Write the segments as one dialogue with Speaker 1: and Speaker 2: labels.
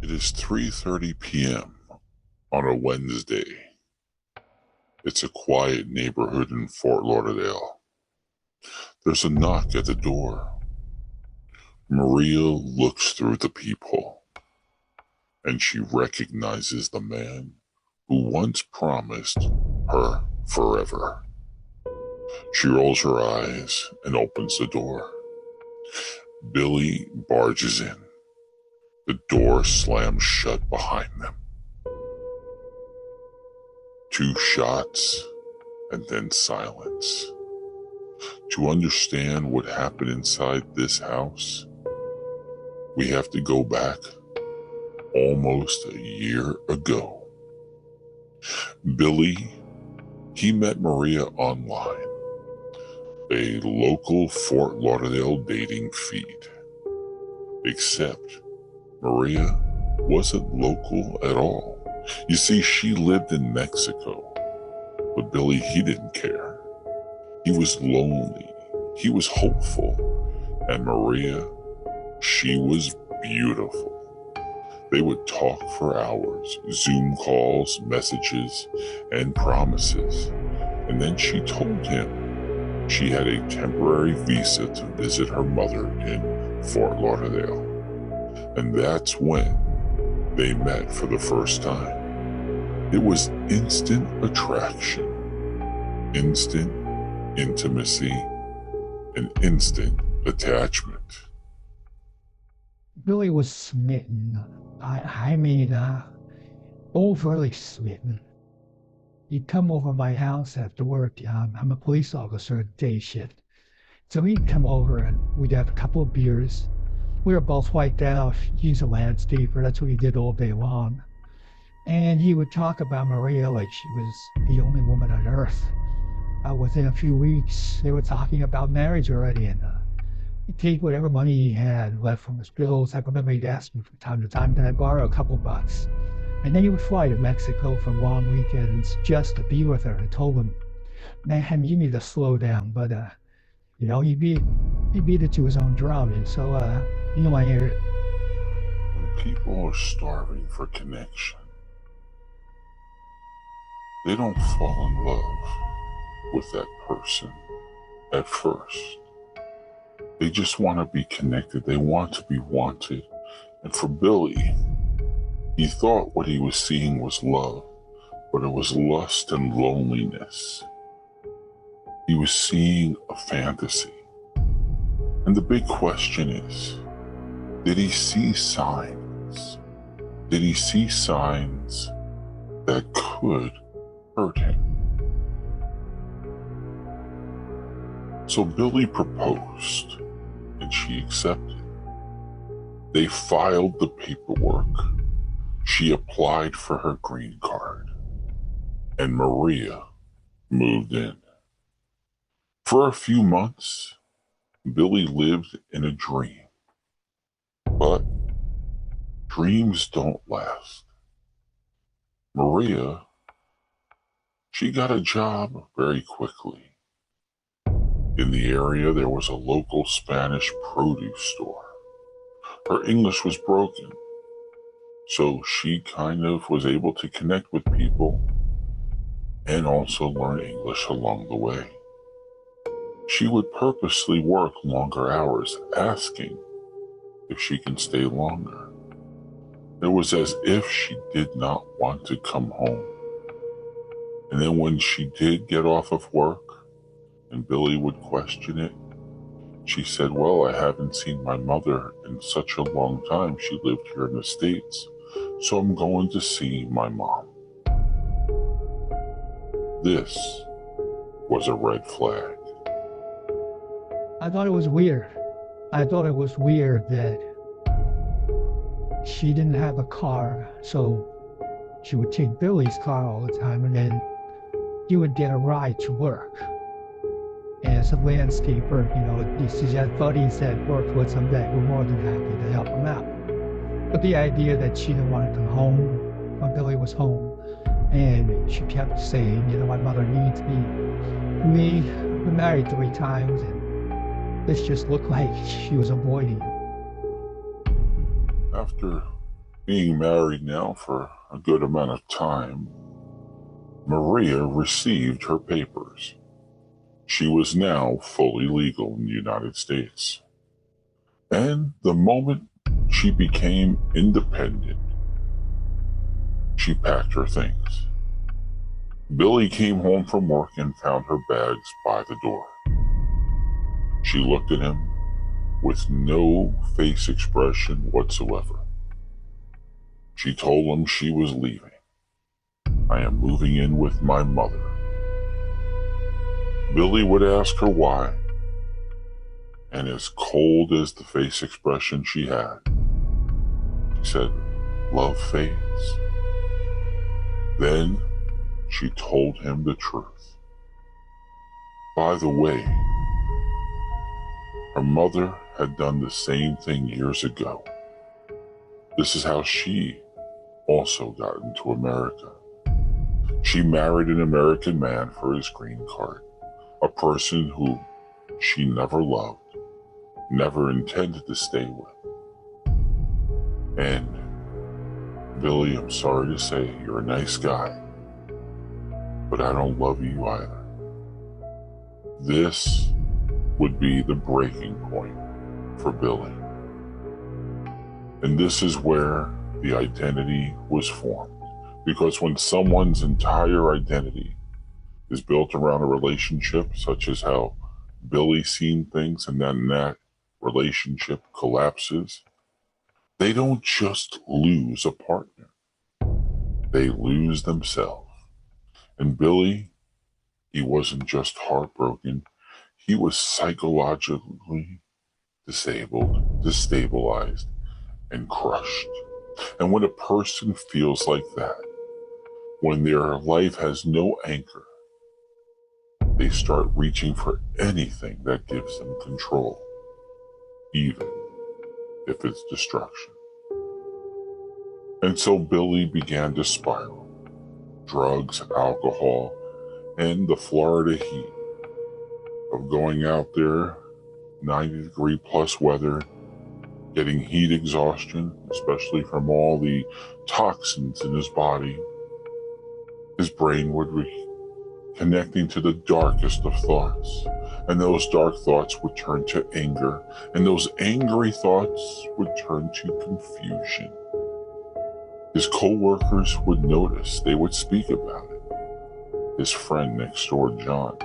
Speaker 1: It is 3:30 p.m. on a Wednesday. It's a quiet neighborhood in Fort Lauderdale. There's a knock at the door. Maria looks through the peephole, and she recognizes the man who once promised her forever. She rolls her eyes and opens the door. Billy barges in. The door slams shut behind them. 2 shots and then silence. To understand what happened inside this house, we have to go back almost a year ago. Billy, he met Maria online, a local Fort Lauderdale dating feed. Except Maria wasn't local at all. You see, she lived in Mexico, but Billy, he didn't care. He was lonely, he was hopeful, and Maria, she was beautiful. They would talk for hours, Zoom calls, messages, and promises. And then she told him she had a temporary visa to visit her mother in Fort Lauderdale. And that's when they met for the first time. It was instant attraction, instant intimacy, and instant attachment.
Speaker 2: Billy was smitten. I mean, overly smitten. He'd come over my house after work. I'm a police officer at day shift. So he'd come over and we'd have a couple of beers. We were both wiped out. He's a landscaper. That's what he did all day long. And he would talk about Maria like she was the only woman on earth. Within a few weeks, they were talking about marriage already, and he'd take whatever money he had left from his bills. I remember he'd ask me from time to time, can I borrow a couple bucks? And then he would fly to Mexico for long weekends just to be with her. I told him, man, you need to slow down. But, he beat it to his own drum. And so, I hear it.
Speaker 1: When people are starving for connection, they don't fall in love with that person at first. They just want to be connected. They want to be wanted. And for Billy, he thought what he was seeing was love, but it was lust and loneliness. He was seeing a fantasy. And the big question is, did he see signs? Did he see signs that could hurt him? So Billy proposed, and she accepted. They filed the paperwork. She applied for her green card, and Maria moved in. For a few months, Billy lived in a dream. But dreams don't last. Maria, she got a job very quickly. In the area, there was a local Spanish produce store. Her English was broken, so she kind of was able to connect with people and also learn English along the way. She would purposely work longer hours, asking if she can stay longer. It was as if she did not want to come home. And then when she did get off of work, and Billy would question it, she said, well, I haven't seen my mother in such a long time. She lived here in the States, so I'm going to see my mom. This was a red flag.
Speaker 2: I thought it was weird. I thought it was weird that she didn't have a car, so she would take Billy's car all the time, and then he would get a ride to work. And as a landscaper, he had buddies that worked with him that were more than happy to help him out. But the idea that she didn't want to come home when Billy was home, and she kept saying, my mother needs me. We've been married 3 times, and this just looked like she was avoiding.
Speaker 1: After Being married now for a good amount of time, Maria received her papers. She was now fully legal in the United States. And the moment she became independent, she packed her things. Billy came home from work and found her bags by the door. She looked at him with no face expression whatsoever. She told him she was leaving. "I am moving in with my mother." Billy would ask her why, and as cold as the face expression she had, she said, "Love fades." Then she told him the truth. By the way, her mother had done the same thing years ago. This is how she also got into America. She married an American man for his green card, a person who she never loved, never intended to stay with. And Billy, I'm sorry to say, you're a nice guy, but I don't love you either. This would be the breaking point for Billy. And this is where the identity was formed. Because when someone's entire identity is built around a relationship, such as how Billy seen things, and then that relationship collapses, they don't just lose a partner. They lose themselves. And Billy, he wasn't just heartbroken, he was psychologically disabled, destabilized, and crushed. And when a person feels like that, when their life has no anchor, they start reaching for anything that gives them control, even if it's destruction. And so Billy began to spiral. Drugs, alcohol, and the Florida heat of going out there, 90-degree plus weather, getting heat exhaustion, especially from all the toxins in his body. His brain would be connecting to the darkest of thoughts, and those dark thoughts would turn to anger, and those angry thoughts would turn to confusion. His co-workers would notice, they would speak about it. His friend next door, John,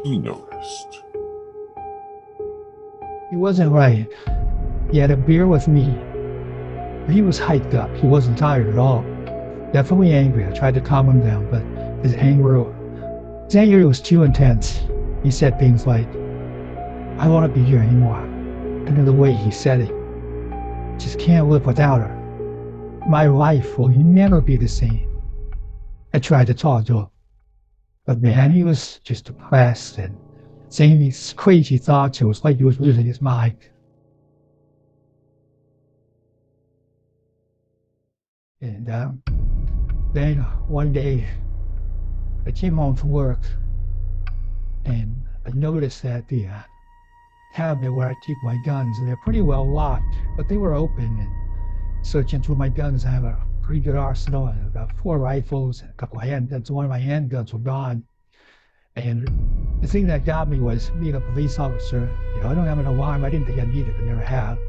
Speaker 1: he noticed.
Speaker 2: He wasn't right. He had a beer with me. He was hyped up. He wasn't tired at all. Definitely angry. I tried to calm him down, but his anger was too intense. He said things like, "I don't want to be here anymore." And the way he said it, "Just can't live without her. My life will never be the same." I tried to talk to him, but man, he was just depressed and saying these crazy thoughts. It was like he was losing his mind. And then one day, I came home from work, and I noticed that the cabinet where I keep my guns, and they're pretty well locked, but they were open. And searching through my guns, I have a pretty good arsenal. I have about 4 rifles and a couple of handguns. One of my handguns were gone. And the thing that got me was being a police officer. I don't have an alarm. I didn't think I needed it. I never have.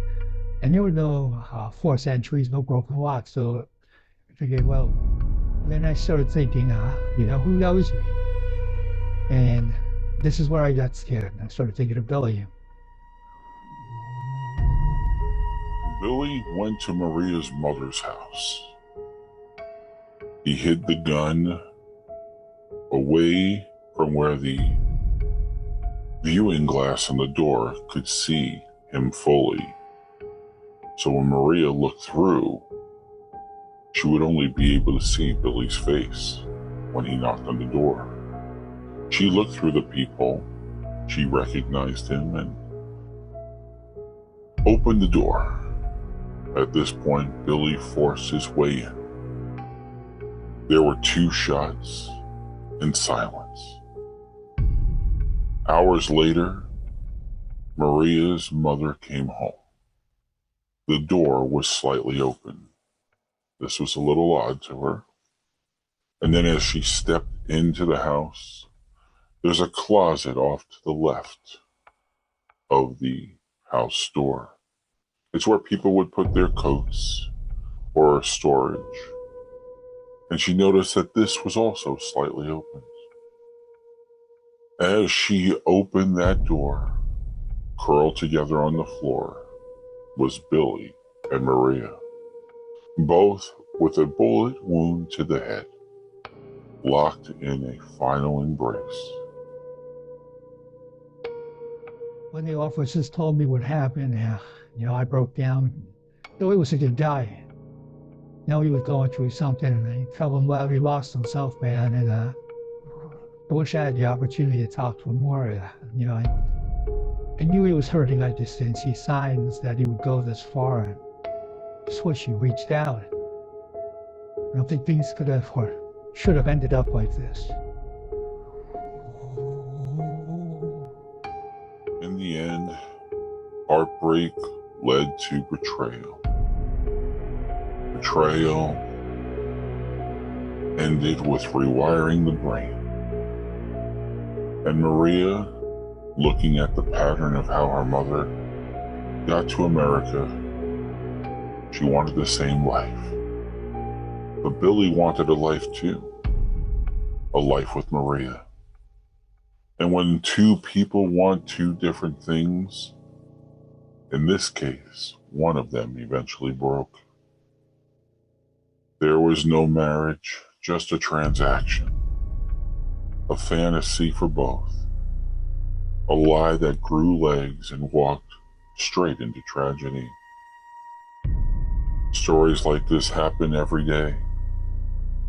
Speaker 2: And there were no forced entries, no broken locks. So I figured, well, then I started thinking, who knows me? And this is where I got scared. I started thinking of Billy.
Speaker 1: Billy went to Maria's mother's house. He hid the gun away from where the viewing glass on the door could see him fully. So when Maria looked through, she would only be able to see Billy's face when he knocked on the door. She looked through the peephole, she recognized him, and opened the door. At this point, Billy forced his way in. There were 2 shots in silence. Hours later, Maria's mother came home. The door was slightly open. This was a little odd to her. And then as she stepped into the house, there's a closet off to the left of the house door. It's where people would put their coats or storage. And she noticed that this was also slightly open. As she opened that door, curled together on the floor, was Billy and Maria, both with a bullet wound to the head, locked in a final embrace.
Speaker 2: When the officers told me what happened, I broke down. Billy was going to die. He was going through something, and I felt him well. He lost himself, man, and I wish I had the opportunity to talk to him more. I knew he was hurting. I just didn't see signs that he would go this far. And just wish he reached out. I don't think things could have or should have ended up like this.
Speaker 1: In the end, heartbreak led to betrayal. Betrayal ended with rewiring the brain. And Maria, looking at the pattern of how her mother got to America, she wanted the same life. But Billy wanted a life too, a life with Maria. And when two people want two different things, in this case, one of them eventually broke. There was no marriage, just a transaction, a fantasy for both, a lie that grew legs and walked straight into tragedy. Stories like this happen every day.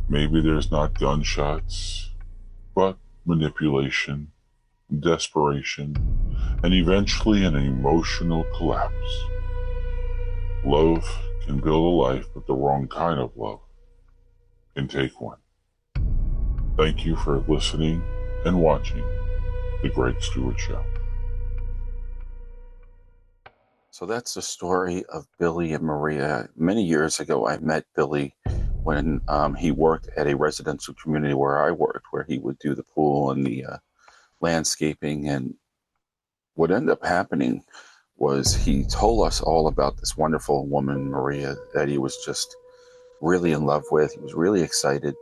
Speaker 1: Maybe there's not gunshots, but manipulation, desperation, and eventually an emotional collapse. Love can build a life, but the wrong kind of love can take one. Thank you for listening and watching The Gregge Stewart Show.
Speaker 3: So that's the story of Billy and Maria. Many years ago, I met Billy when he worked at a residential community where I worked, where he would do the pool and the landscaping. And what ended up happening was he told us all about this wonderful woman, Maria, that he was just really in love with. He was really excited.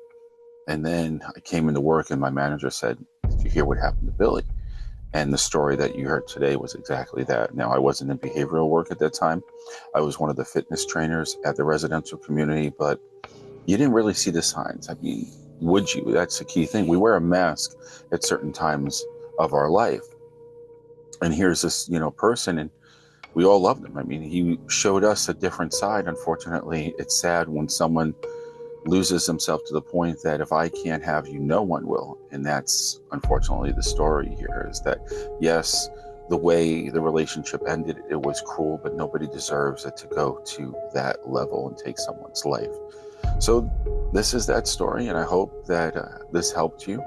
Speaker 3: And then I came into work and my manager said, "Did you hear what happened to Billy?" And the story that you heard today was exactly that. Now, I wasn't in behavioral work at that time. I was one of the fitness trainers at the residential community, but you didn't really see the signs. I mean, would you? That's the key thing. We wear a mask at certain times of our life. And here's this, person, and we all loved him. I mean, he showed us a different side. Unfortunately, it's sad when someone loses himself to the point that if I can't have you, no one will. And that's unfortunately the story here, is that, yes, the way the relationship ended, it was cruel, but nobody deserves it to go to that level and take someone's life. So this is that story, and I hope that this helped you.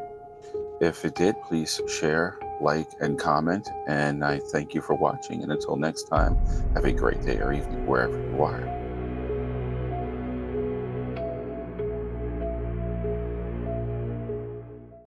Speaker 3: If it did, please share, like, and comment. And I thank you for watching. And until next time, have a great day or evening wherever you are.